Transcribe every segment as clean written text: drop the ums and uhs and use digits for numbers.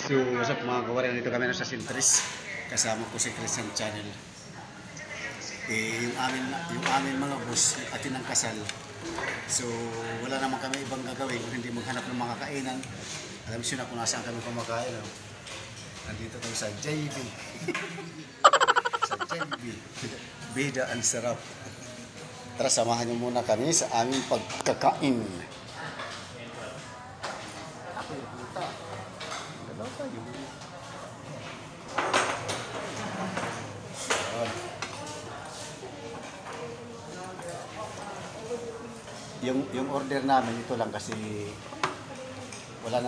So, what's up mga kawarin, dito kami sa Sintris. Kasama ko si Christian Channel. Yung amin mga boss, atin ang kasal. So, wala naman kami ibang gagawin kung hindi maghanap ng mga kainan. Alam siyo na kung nasaan kami kumakain. No? Nandito kami sa JB. Sa JB. Bida ang sarap. Tara, samahan niyo muna kami sa aming pagkakain. Ako yung puta. Dalaw tayo. Yung order namin ito lang kasi wala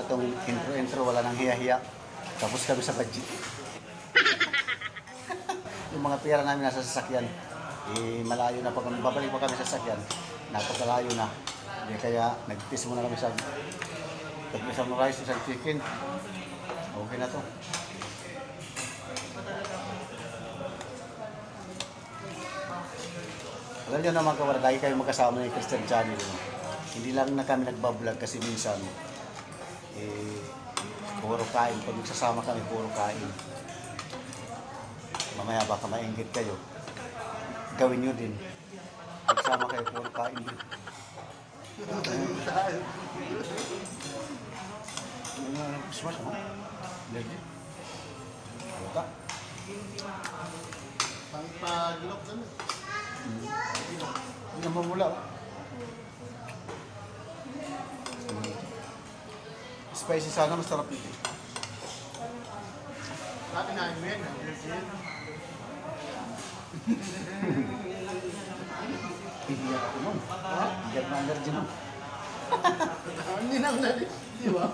tong intro, wala nang hiya-hiya. Tapos kami sa budget. Yung mga pera namin nasa sasakyan. Malayo na pag babalik pa kami sa sasakyan. Napakalayo na. Kaya nagtis muna kami sa isang rice, isang chicken. Okay na to. Alam niyo naman kawan, lagi kayo magkasama ng Christian Channel. Hindi lang na kami nagbablog kasi minsan puro kain. Pag magsasama kami, puro kain. Mamaya baka mainggit kayo. Gawin nyo din. Magsama kayo, puro kain din. Smash mo? Lagi? Wala? Pagpagilok ka na. Hindi naman mula. Spicy sana, masarap ito. Dati na yung yan, Hihiyat ako nun. Hihiyat na allergy nun. Hindi na ako natin, di ba?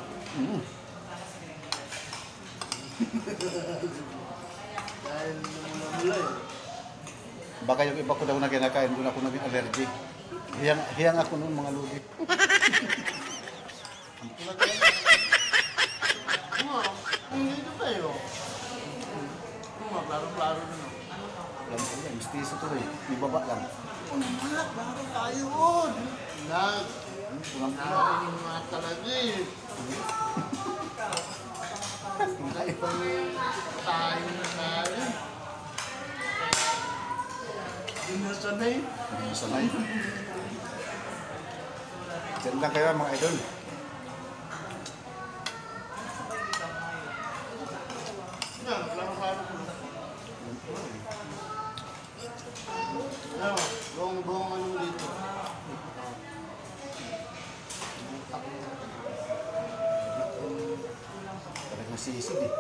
Dahil mula eh. Baka yung iba ko daw na kinakain, doon ako naging allergy. Hiyang ako nun mga ludi. Dito tayo. Klaro-klaro na. Alam ko yan, mistiso to eh. May baba lang. Klaro tayo. Nag. Nakain nga talaga eh. Kahit pang tayo na tayo. Hindi na sanay. Hindi na sanay. Diyan lang kayo mga idol. Yan, klaro-klaro ko. Buong ano dito. Parang masisid eh.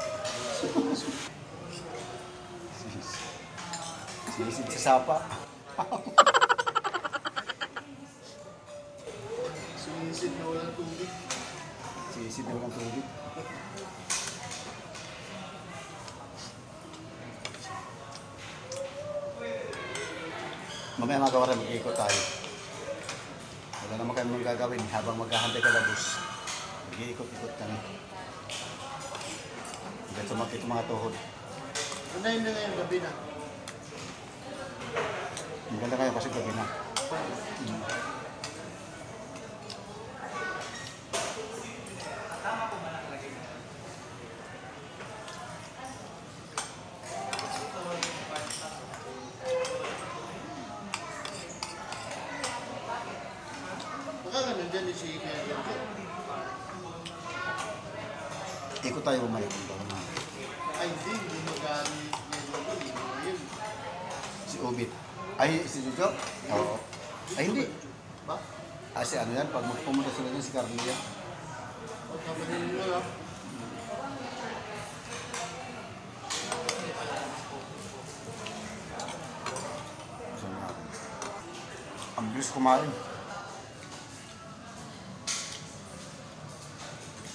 Sisid sa sapa. Sinisid na walang tubig. Sisid na walang tubig. Mamaya mga kawaran, mag-iikot tayo. Wala naman kami mong gagawin habang maghahantay ka labos. Mag-iikot-ikot kami. Hanggang sumakit mga tuhod. Unahin na ngayon, gabi na. Maganda kayo kasi gabi na. Baka ka nandyan ni si Kaya Gildo. Ikot tayo umayo. Ay, hindi magamit niya doon. Si Ubit. Ay, si Jojo? Oo. Ay, hindi. Ba? Si ano yan, pag pumunta sila dyan, si Carlia. O, kapanin mo lang. Ang bilis kumain.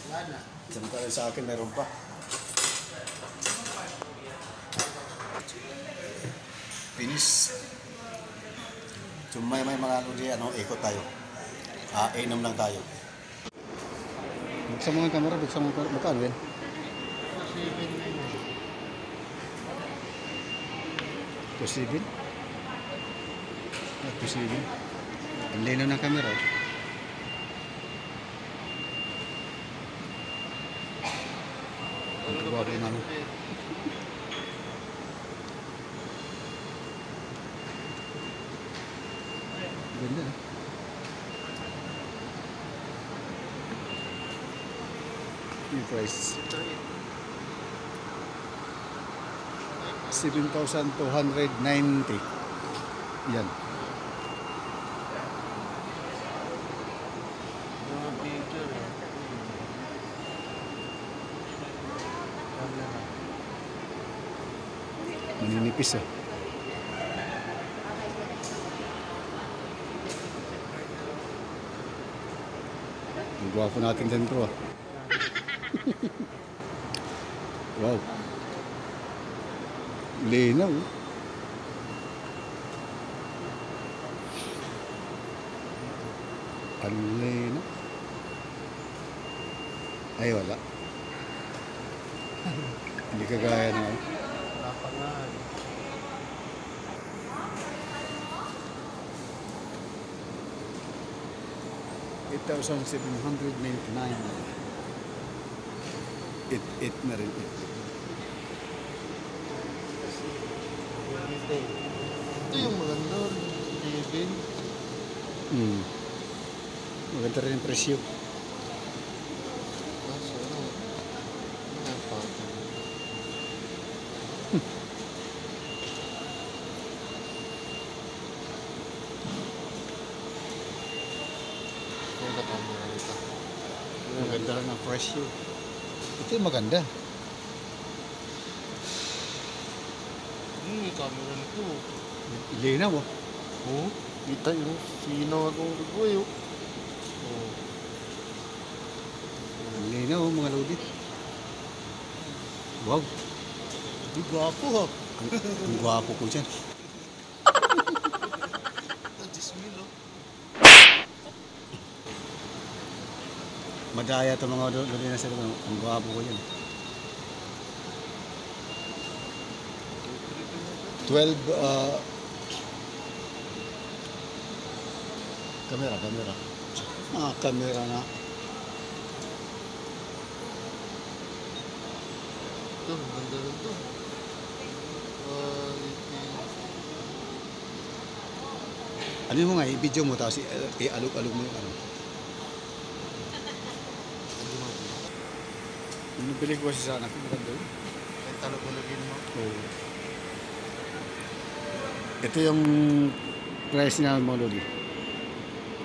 Wala na. Samantala sa akin, meron pa. Finish. So may mga ano di, ikot tayo. Inom lang tayo. Buksan mo ang camera, buksan mo ang camera. Magkano yan? 2.7? 2.7? Ang linaw ng camera. Ang kawawa namin. Ganda na. Yung price. 7,290. Yan. Maninipis ah. Ang gwapo natin dentro ah. Wow. Linaw. Ang linaw. Ay wala. Hindi kagaya na. Lapangan. $8,799. It na rin. Ito yung maganda. Kevin. Maganda rin yung presyo. Kaso ano? Napatan. Maganda camera nito. Maganda rin ang presyo. Ito yung maganda. May camera nito. Linaw oh. Oh, kita yung sino atong gagawin. Oh. Linaw oh, mga lodi. Wow. Di gwapo ha. Ang gwapo ko dyan. Dismil oh. Madaya ito mga lodi na sila. Ang gwapo ko yan. 12 kamera. Kamera na. Ito, ganda rin to. Ano mo nga, i-video mo tapos i-alog-alog mo yung ano. Yung bili ko kasi sana, maganda yun. Ay, talog-alogin mo. Oo. Ito yung price niya mga lodi.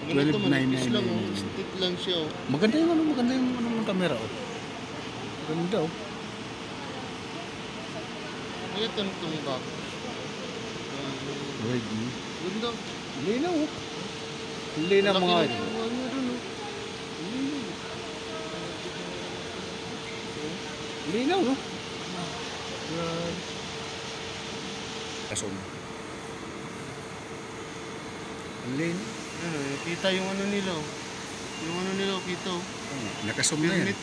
Ganito, manipis 12,999. lang oh. Stick lang siya oh. Maganda yung ano ng camera oh. Ganda oh. Ganito nitong back. Wait. Ganda. Linaw oh. Linaw mga Laki ito. ng ano dun oh. Linaw no? Yan. Kasom. Linaw. Ano, kita yung ano nila oh. Yung ano nila oh, kita oh. Nakasom na yan. Permit.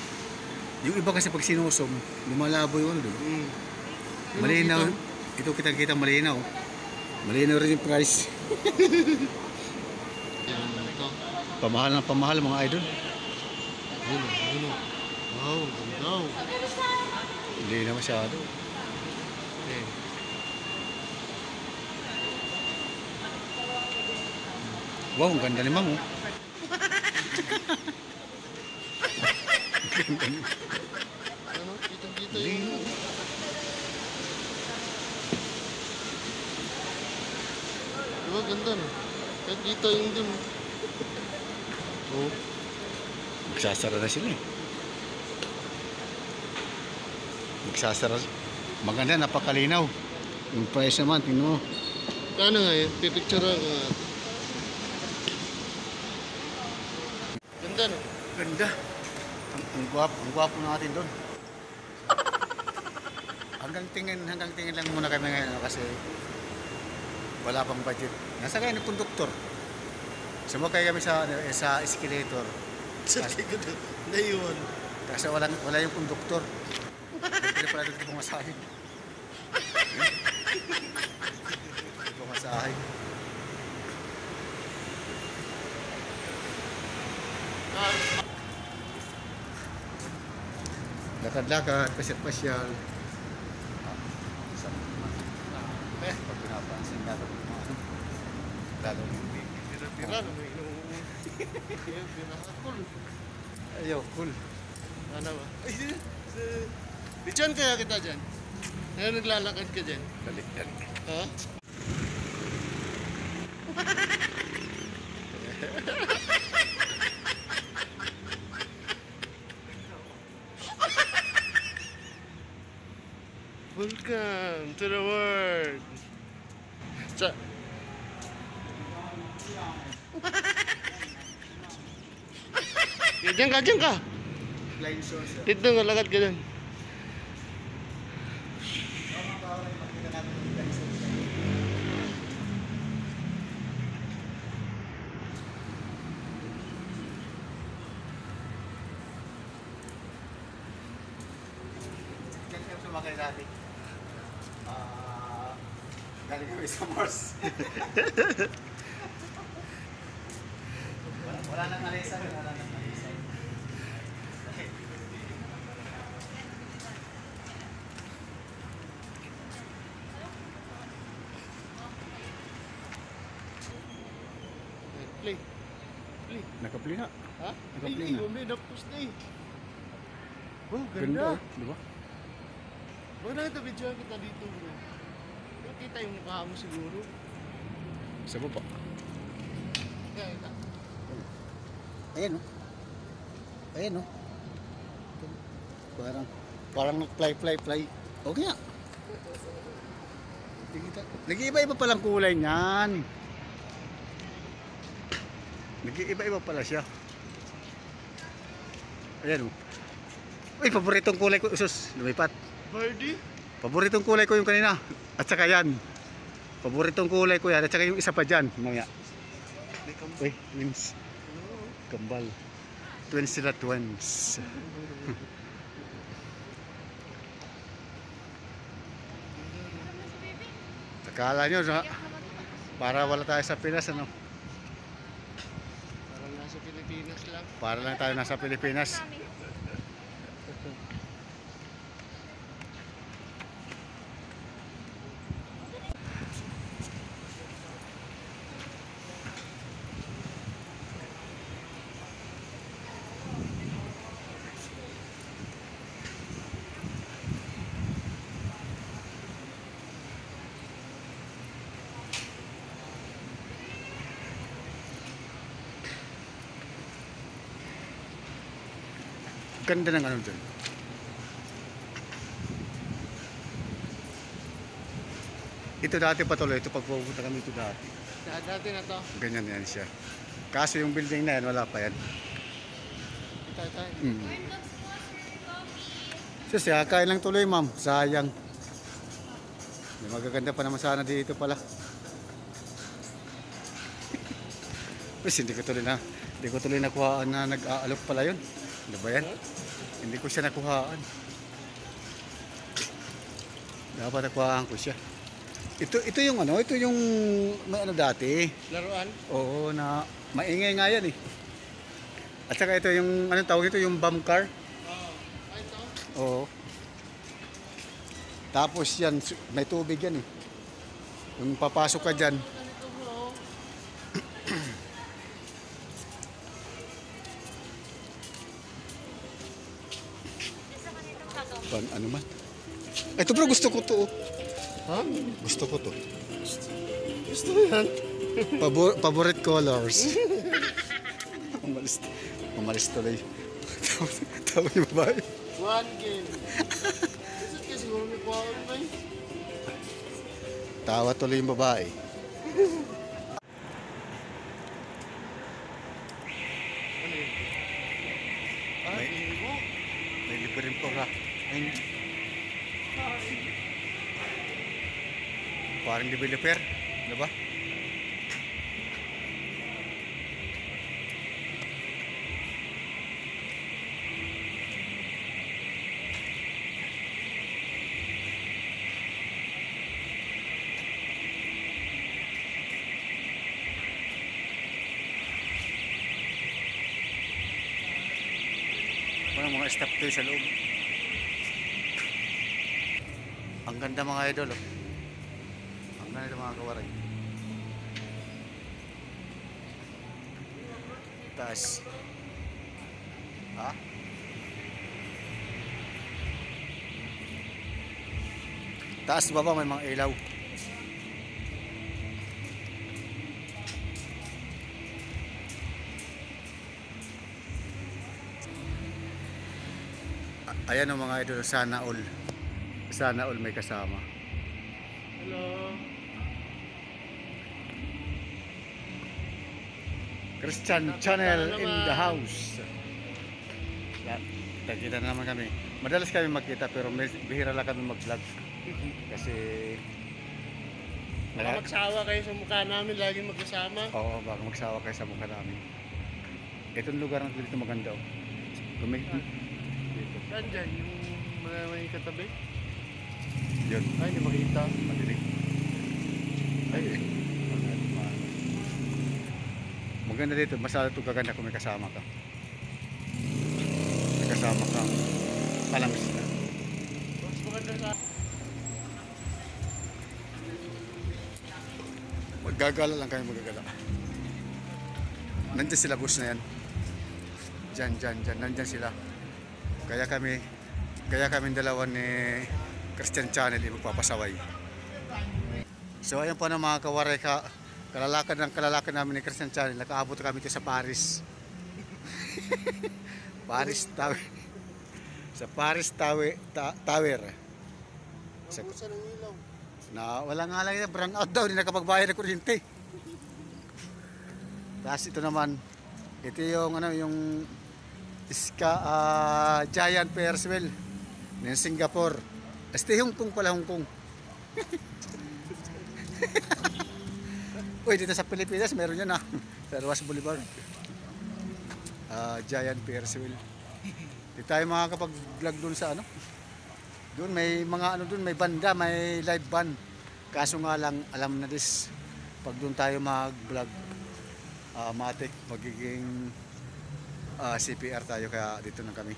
Yung iba kasi pag sinusom, lumalabo yung ano doon. Malinaw. Ito kita malinaw. Malinaw rin yung price. Yan, ito. Pamahal mga idol. Ano. Wow, ganda oh. Hindi na masyado. Okay. Wow, ang ganda ni Ma'am oh. Ano, kitang-kita yung... Diba, ganda no? Kahit kita yung dun. Oh. Magsasara na sila eh. Magsasara. Maganda, napakalinaw. Yung price naman, tingnan mo. Kano nga yun? Pipicture nga. Ganda no? Ganda. Ang gwapo natin doon. hanggang tingin lang muna kami ngayon kasi wala pang budget. Nasa kayo ng konduktor. Sumakay kami sa escalator. Sa likod na yun. Kasi wala yung konduktor. Hindi pala dito pumasahe. Pumasahe. Lakad-lakad, pasyal-pasyal. Pag pinapansin lalo yung mga ano. Lalo yung Tira-tira na may inuuwi. Pinakakul. ayaw, cool. Ano ba? Ay, di dyan kaya kita dyan? Ngayon naglalakad ka dyan? Dalik. Ha? Welcome to the world. Sa Diyan ka. Flying saucer. Dito nga, lakad ka dyan. Ganyan sumakay dati. Galing kami sa Mars. wala nang alisan. Play. Nakapli na. Ha? Naka-play na. May napos na eh. Oh, Ganda, ganda. di ba? Baka nakita video kita dito bro. Kita yung mukha mo siguro. Sa baba. Kaya kita. Ayan o. Ayan o. Parang fly. Okay nga. Nag-iiba-iba palang kulay niyan. Nag-iiba-iba pala siya. Ayan o. Uy, paboritong kulay ko. Usus, lumipat. Birdie? Paboritong kulay ko yung kanina. At saka yan. Paboritong kulay ko yan. At saka yung isa pa dyan. Mamaya. Uy, twins. Kambal. Twins sila, twins. Akala nyo, para wala tayo sa Pinas, ano? Parang nasa Pilipinas lang. Para lang tayo nasa Pilipinas. Ganda ng ano dyan. Ito dati patuloy. Ito pagpupunta kami ito dati. Dati na to. Ganyan yan siya. Kaso yung building na yan, wala pa yan. Ito. So siya, kain lang tuloy ma'am. Sayang. Magaganda pa naman sana dito pala. Kasi hindi ko tuloy nakuhaan na nag-aalok pala yun. Ano ba yan? Hindi ko siya nakuhaan. Dapat nakuhaan ko siya. Ito yung ano, ito yung may ano dati. Laruan? Oo, na maingay nga yan eh. At saka ito yung, anong tawag ito, yung bomb car. Oo. Ay, ito? Oo. Tapos yan, may tubig yan eh. Yung papasok ka dyan. Ganito bro. Ano man. Ito bro, gusto ko to. Ha? Gusto ko to. Gusto mo yan? Favorite colors. Umalis tuloy. Tawa yung babae. One game. Kasi kasi siguro may power pa eh. Tawa tuloy yung babae. Ay, May libre rin po ka. Parang developer. Ano ba? Walang mga staff toy sa loob. Ang ganda mga idol. Oh. Ang ganda mga kawaray. Taas. Ha? Taas baba may mga ilaw. Ayan ang mga idol, sana all. Sana all may kasama. Hello. Christian Channel in the house. Nakita na naman kami. Madalas kami magkita pero bihira lang kami mag-vlog. Kasi Baka magsawa kayo sa mukha namin, laging magkasama. oo, baka magsawa kayo sa mukha namin. Itong lugar na dito maganda. Oh. Dito. Saan dyan? Yung may katabi? Yun. Ay, hindi makita. Madilim. Ay, maganda dito. Masala ito gaganda kung may kasama ka. May kasama kang palamis na. Mas maganda sa... Magagala lang kami magagala. Nandiyan sila bus na yan. Diyan. Nandiyan sila. Kaya kami dalawa ni Christian Channel magpapasaway. So ayun po na mga kawaray kalalakad namin ni Christian Channel. Nakaabot kami dito sa Paris. Paris Tower. Sa Paris Tower. Nabusan ng ilaw. Na wala nga lang yung brown out daw, hindi nakapagbayad ng kuryente. Tapos ito naman, ito yung Giant Ferris wheel ng Singapore. Este Hong Kong pala, Hong Kong. Uy, dito sa Pilipinas meron yan sa Ruas Boulevard. Giant Ferris wheel. Di tayo makakapag-vlog doon sa doon may mga doon may banda, may live band. Kaso nga lang alam na pag doon tayo mag-vlog matik magiging CPR tayo kaya dito na kami.